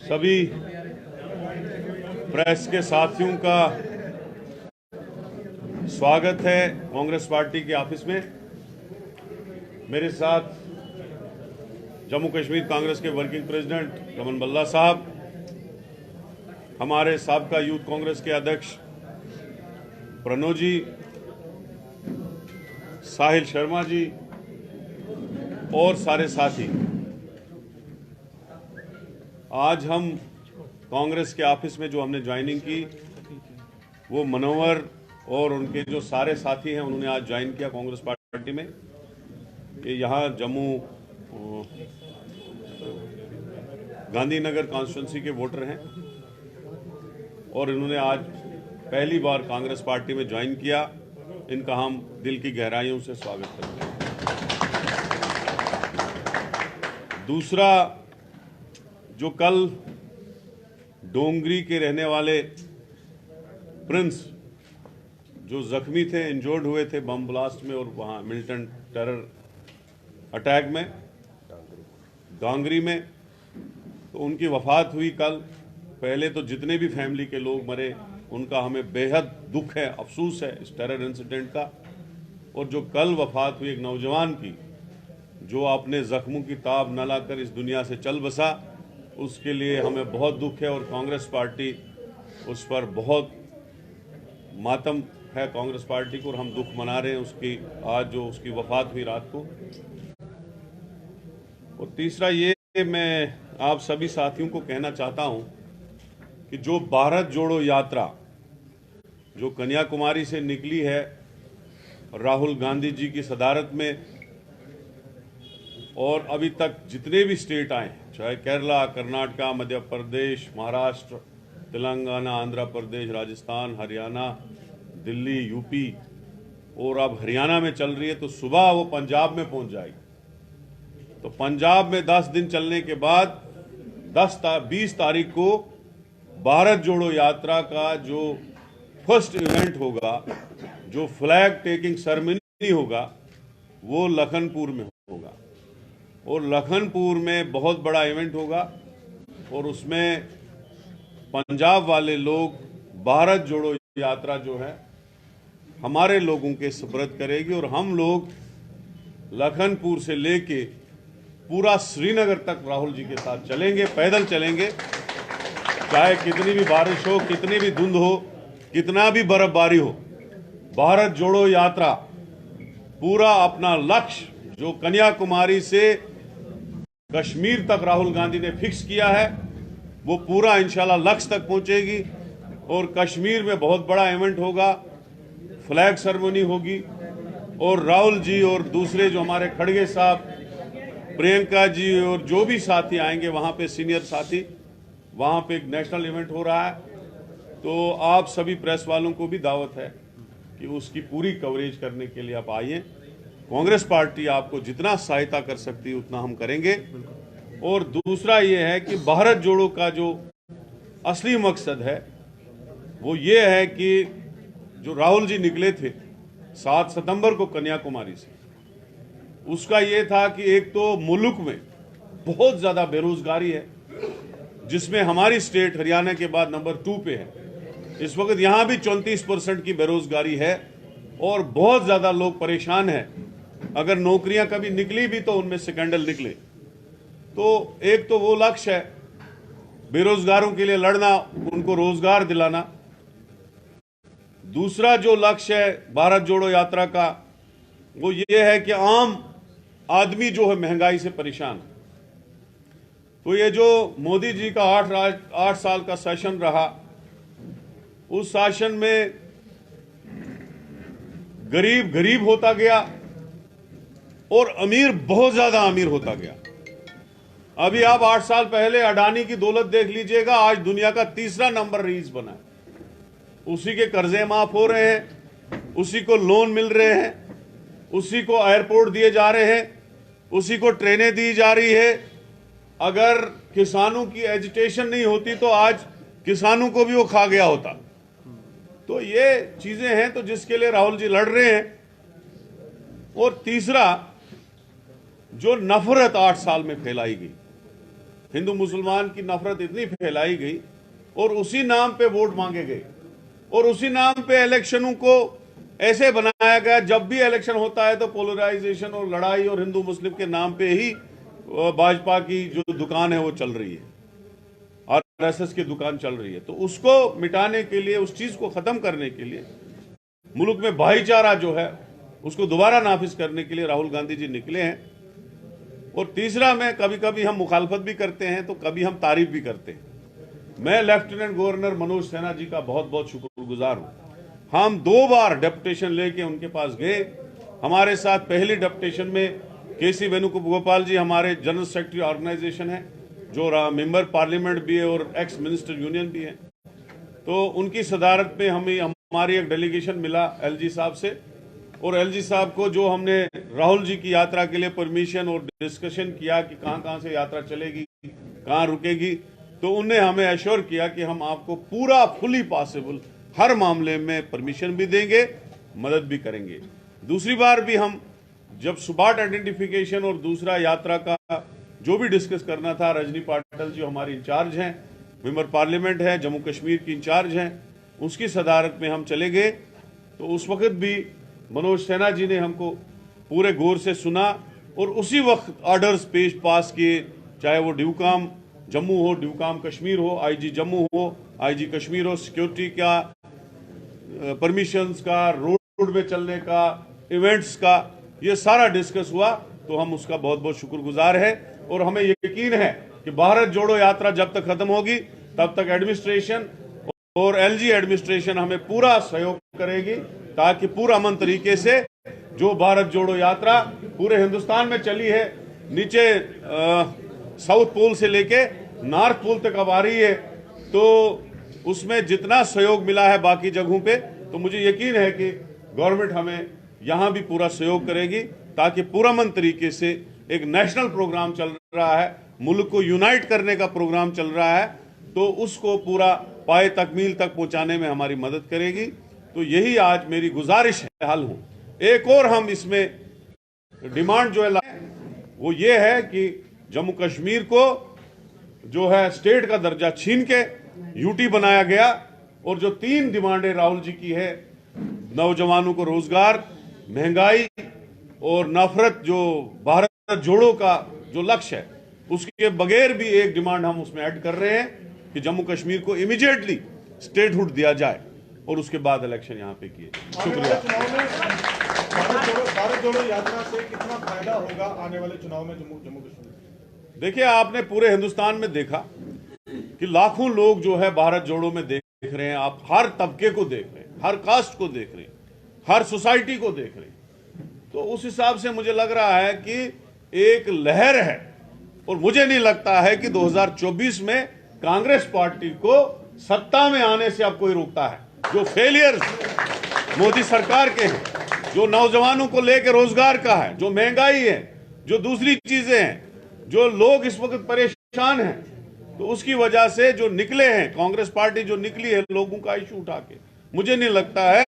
सभी प्रेस के साथियों का स्वागत है कांग्रेस पार्टी के ऑफिस में। मेरे साथ जम्मू कश्मीर कांग्रेस के वर्किंग प्रेसिडेंट रमन बल्ला साहब, हमारे साबका यूथ कांग्रेस के अध्यक्ष प्रणो जी, साहिल शर्मा जी और सारे साथी। आज हम कांग्रेस के ऑफिस में जो हमने ज्वाइनिंग की, वो मनोहर और उनके जो सारे साथी हैं उन्होंने आज ज्वाइन किया कांग्रेस पार्टी में। ये यहाँ जम्मू गांधीनगर कॉन्स्टिट्यूंसी के वोटर हैं और इन्होंने आज पहली बार कांग्रेस पार्टी में ज्वाइन किया। इनका हम दिल की गहराइयों से स्वागत करते हैं। दूसरा, जो कल डोंगरी के रहने वाले प्रिंस जो जख्मी थे, इंजर्ड हुए थे बम ब्लास्ट में और वहाँ मिल्टन टेरर अटैक में डांगरी में, तो उनकी वफात हुई कल। पहले तो जितने भी फैमिली के लोग मरे उनका हमें बेहद दुख है, अफसोस है इस टेरर इंसिडेंट का। और जो कल वफात हुई एक नौजवान की, जो अपने जख्मों की ताब न लाकर इस दुनिया से चल बसा, उसके लिए हमें बहुत दुख है और कांग्रेस पार्टी उस पर बहुत मातम है कांग्रेस पार्टी को, और हम दुख मना रहे हैं उसकी, आज जो उसकी वफात हुई रात को। और तीसरा ये, मैं आप सभी साथियों को कहना चाहता हूं कि जो भारत जोड़ो यात्रा जो कन्याकुमारी से निकली है राहुल गांधी जी की सदारत में, और अभी तक जितने भी स्टेट आए, चाहे केरला, कर्नाटका, मध्य प्रदेश, महाराष्ट्र, तेलंगाना, आंध्र प्रदेश, राजस्थान, हरियाणा, दिल्ली, यूपी और अब हरियाणा में चल रही है, तो सुबह वो पंजाब में पहुंच जाएगी। तो पंजाब में 10 दिन चलने के बाद 20 तारीख को भारत जोड़ो यात्रा का जो फर्स्ट इवेंट होगा, जो फ्लैग टेकिंग सेरेमनी होगा, वो लखनपुर में होगा। और लखनपुर में बहुत बड़ा इवेंट होगा और उसमें पंजाब वाले लोग भारत जोड़ो यात्रा जो है हमारे लोगों के सुपुर्द करेगी, और हम लोग लखनपुर से लेके पूरा श्रीनगर तक राहुल जी के साथ चलेंगे, पैदल चलेंगे। चाहे कितनी भी बारिश हो, कितनी भी धुंध हो, कितना भी बर्फबारी हो, भारत जोड़ो यात्रा पूरा अपना लक्ष्य जो कन्याकुमारी से कश्मीर तक राहुल गांधी ने फिक्स किया है, वो पूरा इंशाल्लाह लक्ष्य तक पहुंचेगी। और कश्मीर में बहुत बड़ा इवेंट होगा, फ्लैग सेरेमनी होगी, और राहुल जी और दूसरे जो हमारे खड़गे साहब, प्रियंका जी और जो भी साथी आएंगे वहां पे, सीनियर साथी, वहां पे एक नेशनल इवेंट हो रहा है। तो आप सभी प्रेस वालों को भी दावत है कि उसकी पूरी कवरेज करने के लिए आप आइए। कांग्रेस पार्टी आपको जितना सहायता कर सकती है उतना हम करेंगे। और दूसरा ये है कि भारत जोड़ो का जो असली मकसद है वो ये है कि जो राहुल जी निकले थे 7 सितंबर को कन्याकुमारी से, उसका ये था कि एक तो मुल्क में बहुत ज्यादा बेरोजगारी है, जिसमें हमारी स्टेट हरियाणा के बाद नंबर 2 पे है। इस वक्त यहां भी 34% की बेरोजगारी है और बहुत ज्यादा लोग परेशान हैं। अगर नौकरियां कभी निकली भी तो उनमें स्कैंडल निकले। तो एक तो वो लक्ष्य है बेरोजगारों के लिए लड़ना, उनको रोजगार दिलाना। दूसरा जो लक्ष्य है भारत जोड़ो यात्रा का, वो ये है कि आम आदमी जो है महंगाई से परेशान है। तो ये जो मोदी जी का 8 साल का सेशन रहा, उस शासन में गरीब गरीब होता गया और अमीर बहुत ज्यादा अमीर होता गया। अभी आप 8 साल पहले अडानी की दौलत देख लीजिएगा, आज दुनिया का 3रा नंबर रीच बना है। उसी के कर्जे माफ हो रहे हैं, उसी को लोन मिल रहे हैं, उसी को एयरपोर्ट दिए जा रहे हैं, उसी को ट्रेनें दी जा रही है। अगर किसानों की एजिटेशन नहीं होती तो आज किसानों को भी वो खा गया होता। तो ये चीजें हैं तो जिसके लिए राहुल जी लड़ रहे हैं। और तीसरा, जो नफरत 8 साल में फैलाई गई, हिंदू मुसलमान की नफरत इतनी फैलाई गई और उसी नाम पे वोट मांगे गए और उसी नाम पे इलेक्शनों को ऐसे बनाया गया, जब भी इलेक्शन होता है तो पोलराइजेशन और लड़ाई और हिंदू मुस्लिम के नाम पे ही भाजपा की जो दुकान है वो चल रही है, आरएसएस की दुकान चल रही है। तो उसको मिटाने के लिए, उस चीज को खत्म करने के लिए, मुल्क में भाईचारा जो है उसको दोबारा नाफिज करने के लिए राहुल गांधी जी निकले हैं। और तीसरा, मैं कभी कभी हम मुखालफत भी करते हैं तो कभी हम तारीफ भी करते हैं। मैं लेफ्टिनेंट गवर्नर मनोज सिन्हा जी का बहुत बहुत शुक्रगुजार हूं। हम 2 बार डेपुटेशन लेके उनके पास गए। हमारे साथ पहली डेपुटेशन में केसी वेणुगोपाल जी हमारे जनरल सेक्रेटरी ऑर्गेनाइजेशन है, जो मेंबर पार्लियामेंट भी है और एक्स मिनिस्टर यूनियन भी है। तो उनकी सदारत में हमारी एक डेलीगेशन मिला एलजी साहब से, और एलजी साहब को जो हमने राहुल जी की यात्रा के लिए परमिशन और डिस्कशन किया कि कहां से यात्रा चलेगी, कहां रुकेगी, तो उन्हें हमें एश्योर किया कि हम आपको पूरा फुली पॉसिबल हर मामले में परमिशन भी देंगे, मदद भी करेंगे। दूसरी बार भी हम जब स्पॉट आइडेंटिफिकेशन और दूसरा यात्रा का जो भी डिस्कस करना था, रजनी पाटिल जो हमारी इंचार्ज हैं, मेंबर पार्लियामेंट है, जम्मू कश्मीर की इंचार्ज हैं, उसकी सदारत में हम चले गए। तो उस वक्त भी मनोज सिन्हा जी ने हमको पूरे गौर से सुना और उसी वक्त ऑर्डर्स पास किए, चाहे वो ड्यूकाम जम्मू हो, ड्यूकाम कश्मीर हो, आईजी जम्मू हो, आईजी कश्मीर हो, सिक्योरिटी का, परमिशंस का, रोड में चलने का, इवेंट्स का, ये सारा डिस्कस हुआ। तो हम उसका बहुत बहुत शुक्रगुजार है और हमें यकीन है कि भारत जोड़ो यात्रा जब तक खत्म होगी तब तक एडमिनिस्ट्रेशन और एलजी एडमिनिस्ट्रेशन हमें पूरा सहयोग करेगी, ताकि पूरा अमन तरीके से जो भारत जोड़ो यात्रा पूरे हिंदुस्तान में चली है, नीचे साउथ पोल से लेके नॉर्थ पोल तक अब आ रही है, तो उसमें जितना सहयोग मिला है बाकी जगहों पे, तो मुझे यकीन है कि गवर्नमेंट हमें यहां भी पूरा सहयोग करेगी, ताकि पूरामन तरीके से एक नेशनल प्रोग्राम चल रहा है, मुल्क को यूनाइट करने का प्रोग्राम चल रहा है, तो उसको पूरा पाए तकमील तक पहुंचाने में हमारी मदद करेगी। तो यही आज मेरी गुजारिश है, हाल हूं। एक और हम इसमें डिमांड जो है वो ये है कि जम्मू कश्मीर को जो है स्टेट का दर्जा छीन के यूटी बनाया गया, और जो 3 डिमांडें राहुल जी की है, नौजवानों को रोजगार, महंगाई और नफरत, जो भारत जोड़ो का जो लक्ष्य है, उसके बगैर भी एक डिमांड हम उसमें ऐड कर रहे हैं कि जम्मू कश्मीर को इमीडिएटली स्टेटहुड दिया जाए और उसके बाद इलेक्शन यहां पे किए। शुक्रिया। भारत जोड़ो यात्रा से कितना फायदा होगा आने वाले चुनाव में जम्मू कश्मीर? देखिए, आपने पूरे हिंदुस्तान में देखा कि लाखों लोग जो है भारत जोड़ो में देख रहे हैं, आप हर तबके को देख रहे हैं, हर कास्ट को देख रहे हैं, हर सोसाइटी को देख रहे हैं। तो उस हिसाब से मुझे लग रहा है कि एक लहर है, और मुझे नहीं लगता है कि 2024 में कांग्रेस पार्टी को सत्ता में आने से अब कोई रोकता है। जो फेलियर्स मोदी सरकार के हैं, जो नौजवानों को लेकर रोजगार का है, जो महंगाई है, जो दूसरी चीजें हैं, जो लोग इस वक्त परेशान हैं, तो उसकी वजह से जो निकले हैं, कांग्रेस पार्टी जो निकली है लोगों का इशू उठा के, मुझे नहीं लगता है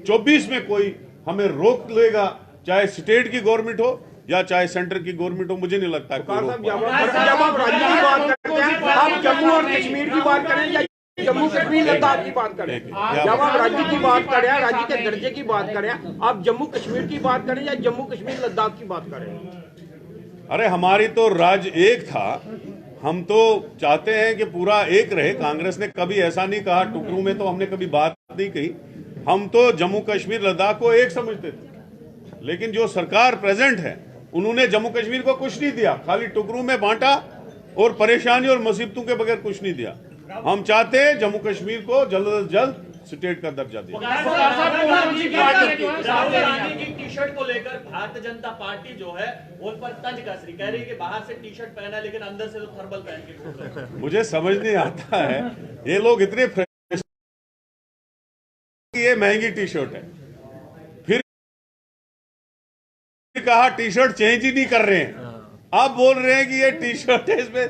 24 में कोई हमें रोक लेगा, चाहे स्टेट की गवर्नमेंट हो या चाहे सेंटर की गवर्नमेंट हो। मुझे नहीं लगता है कोई रोक पाएगा। जब आप राज्य की बात करते हैं, आप जम्मू और कश्मीर की बात करें या जम्मू कश्मीर लद्दाख की बात करें, जब आप राज्य की बात करें, राज्य के दर्जे की बात करें, आप जम्मू कश्मीर की बात करें या जम्मू कश्मीर लद्दाख की बात करें। अरे हमारी तो राज्य एक था, हम तो चाहते हैं कि पूरा एक रहे। कांग्रेस ने कभी ऐसा नहीं कहा, टुकड़ों में तो हमने कभी बात नहीं कही। हम तो जम्मू कश्मीर लद्दाख को एक समझते थे, लेकिन जो सरकार प्रेजेंट है उन्होंने जम्मू कश्मीर को कुछ नहीं दिया, खाली टुकड़ों में बांटा और परेशानी और मुसीबतों के बगैर कुछ नहीं दिया। हम चाहते हैं जम्मू कश्मीर को जल्द से जल्द स्टेट का दर्जा दिया। राहुल गांधी की टी शर्ट को लेकर भारतीय जनता पार्टी जो है उन पर तंज कस रही, कह रही है कि बाहर से टी शर्ट पहना है लेकिन अंदर से तो थर्मल पहन के। मुझे समझ नहीं आता है, ये लोग इतने ये महंगी टी शर्ट है, फिर कहा टी शर्ट चेंज ही नहीं कर रहे हैं, आप बोल रहे हैं कि ये टी शर्ट है, इसमें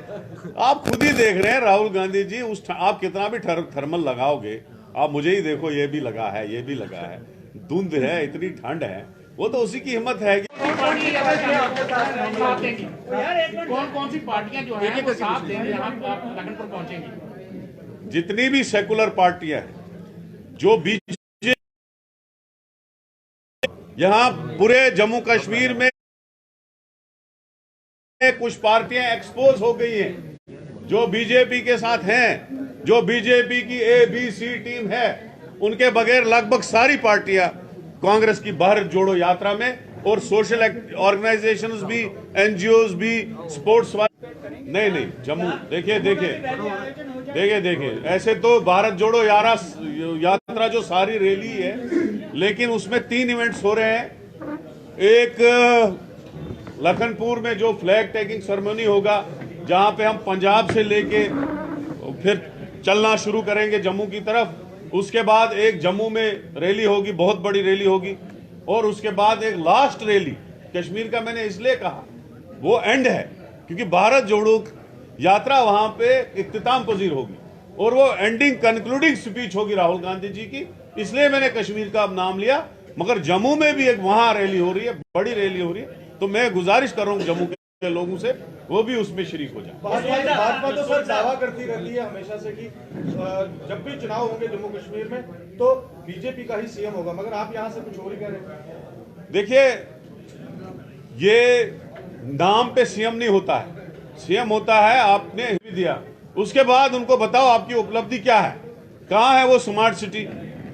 आप खुद ही देख रहे हैं राहुल गांधी जी। उस आप कितना भी थर्मल लगाओगे, आप मुझे ही देखो, ये भी लगा है, ये भी लगा है, धुंध है, इतनी ठंड है, वो तो उसी की हिम्मत है कि कौन कौन सी पार्टियां जो है वो साथ देंगे यहाँ आप लखनपुर पहुंचेंगी? जितनी भी सेकुलर पार्टियां हैं, जो बीजेपी यहां पूरे जम्मू कश्मीर में कुछ पार्टियां एक्सपोज हो गई हैं, जो बीजेपी के साथ हैं, जो बीजेपी की ABC टीम है, उनके बगैर लगभग सारी पार्टियां कांग्रेस की भारत जोड़ो यात्रा में, और सोशल ऑर्गेनाइजेशंस भी, NGOs भी, स्पोर्ट्स वाले नहीं जम्मू देखिए ऐसे तो भारत जोड़ो यात्रा जो सारी रैली है, लेकिन उसमें 3 इवेंट्स हो रहे हैं। एक लखनपुर में जो फ्लैग टेकिंग सेरेमनी होगा, जहां पे हम पंजाब से लेके फिर चलना शुरू करेंगे जम्मू की तरफ। उसके बाद एक जम्मू में रैली होगी, बहुत बड़ी रैली होगी, और उसके बाद एक लास्ट रैली कश्मीर का, मैंने इसलिए कहा वो एंड है क्योंकि भारत जोड़ो यात्रा वहां पे इख्तिताम पजीर होगी और वो एंडिंग कंक्लूडिंग स्पीच होगी राहुल गांधी जी की, इसलिए मैंने कश्मीर का नाम लिया। मगर जम्मू में भी एक वहां रैली हो रही है, बड़ी रैली हो रही है, तो मैं गुजारिश कर रहा हूं जम्मू के लोगों से वो भी उसमें शरीक हो जाए। भाजपा तो सर दावा करती रहती है हमेशा से कि जब भी चुनाव होंगे जम्मू कश्मीर में तो बीजेपी का ही CM होगा, मगर आप यहां से कुछ और ही कह रहे हैं। देखिए, ये नाम पे CM नहीं होता है, CM होता है आपने दिया, उसके बाद उनको बताओ आपकी उपलब्धि क्या है, कहां है वो स्मार्ट सिटी,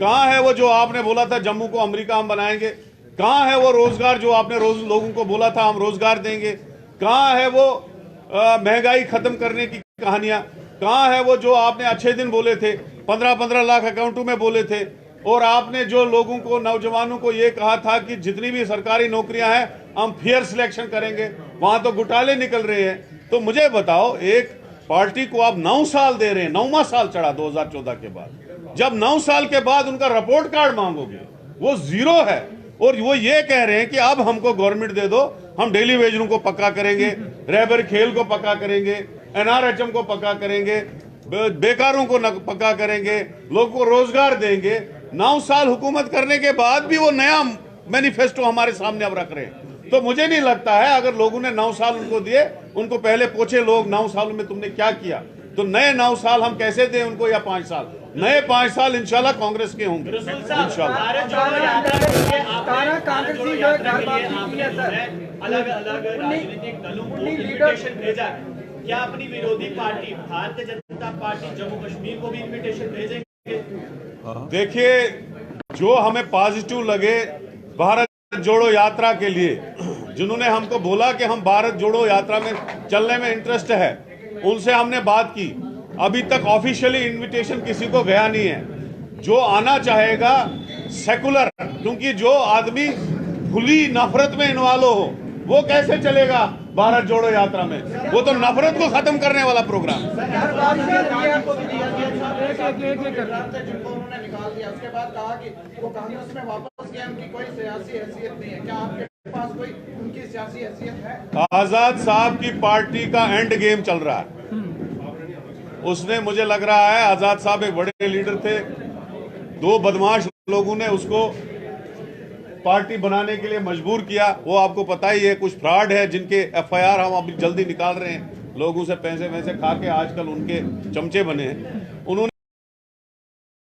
कहां है वो जो आपने बोला था जम्मू को अमेरिका हम बनाएंगे, कहां है वो रोजगार जो आपने रोज लोगों को बोला था हम रोजगार देंगे, कहां है वो महंगाई खत्म करने की कहानियां, कहां है वो जो आपने अच्छे दिन बोले थे, 15-15 लाख अकाउंटों में बोले थे, और आपने जो लोगों को, नौजवानों को ये कहा था कि जितनी भी सरकारी नौकरियां हैं हम फेयर सिलेक्शन करेंगे, वहां तो घोटाले निकल रहे हैं। तो मुझे बताओ, एक पार्टी को आप 9 साल दे रहे हैं, 9वां साल चढ़ा 2014 के बाद, जब 9 साल के बाद उनका रिपोर्ट कार्ड मांगोगे वो 0 है, और वो ये कह रहे हैं कि अब हमको गवर्नमेंट दे दो, हम डेली वेजरों को पक्का करेंगे, रहबर खेल को पक्का करेंगे, NRHM को पक्का करेंगे, बेकारों को पक्का करेंगे, लोगों को रोजगार देंगे। 9 साल हुकूमत करने के बाद भी वो नया मैनिफेस्टो हमारे सामने अब रख रहे हैं। तो मुझे नहीं लगता है, अगर लोगों ने 9 साल उनको दिए, उनको पहले पूछे लोग 9 साल में तुमने क्या किया, तो नए 9 साल हम कैसे दें उनको, या 5 साल, नए 5 साल इंशाल्लाह कांग्रेस के होंगे इंशाल्लाह। अलग अलग राजनीतिक दलों को इन्विटेशन भेजा है, क्या अपनी विरोधी पार्टी भारतीय जनता पार्टी जम्मू कश्मीर को भी इन्विटेशन भेजेंगे? देखिए, जो हमें पॉजिटिव लगे भारत जोड़ो यात्रा के लिए, जिन्होंने हमको बोला कि हम भारत जोड़ो यात्रा में चलने में इंटरेस्ट है, उनसे हमने बात की। अभी तक ऑफिशियली इनविटेशन किसी को गया नहीं है। जो आना चाहेगा सेकुलर, क्योंकि जो आदमी खुली नफरत में इन्वॉल्व हो वो कैसे चलेगा भारत जोड़ो यात्रा में, वो तो नफरत को खत्म करने वाला प्रोग्राम। उन्होंने निकाल दिया, उसके बाद कहा कि वो कांग्रेस में वापस गए, उनकी कोई सियासी हैसियत नहीं है। क्या आपके पास कोई उनकी सियासी हैसियत है? आजाद साहब की पार्टी का एंड गेम चल रहा है। उसने, मुझे लग रहा है, आजाद साहब एक बड़े लीडर थे, 2 बदमाश लोगों ने उसको पार्टी बनाने के लिए मजबूर किया। वो आपको पता ही है, कुछ फ्रॉड है जिनके FIR हम अभी जल्दी निकाल रहे हैं, लोगों से पैसे खा के आजकल उनके चमचे बने हैं।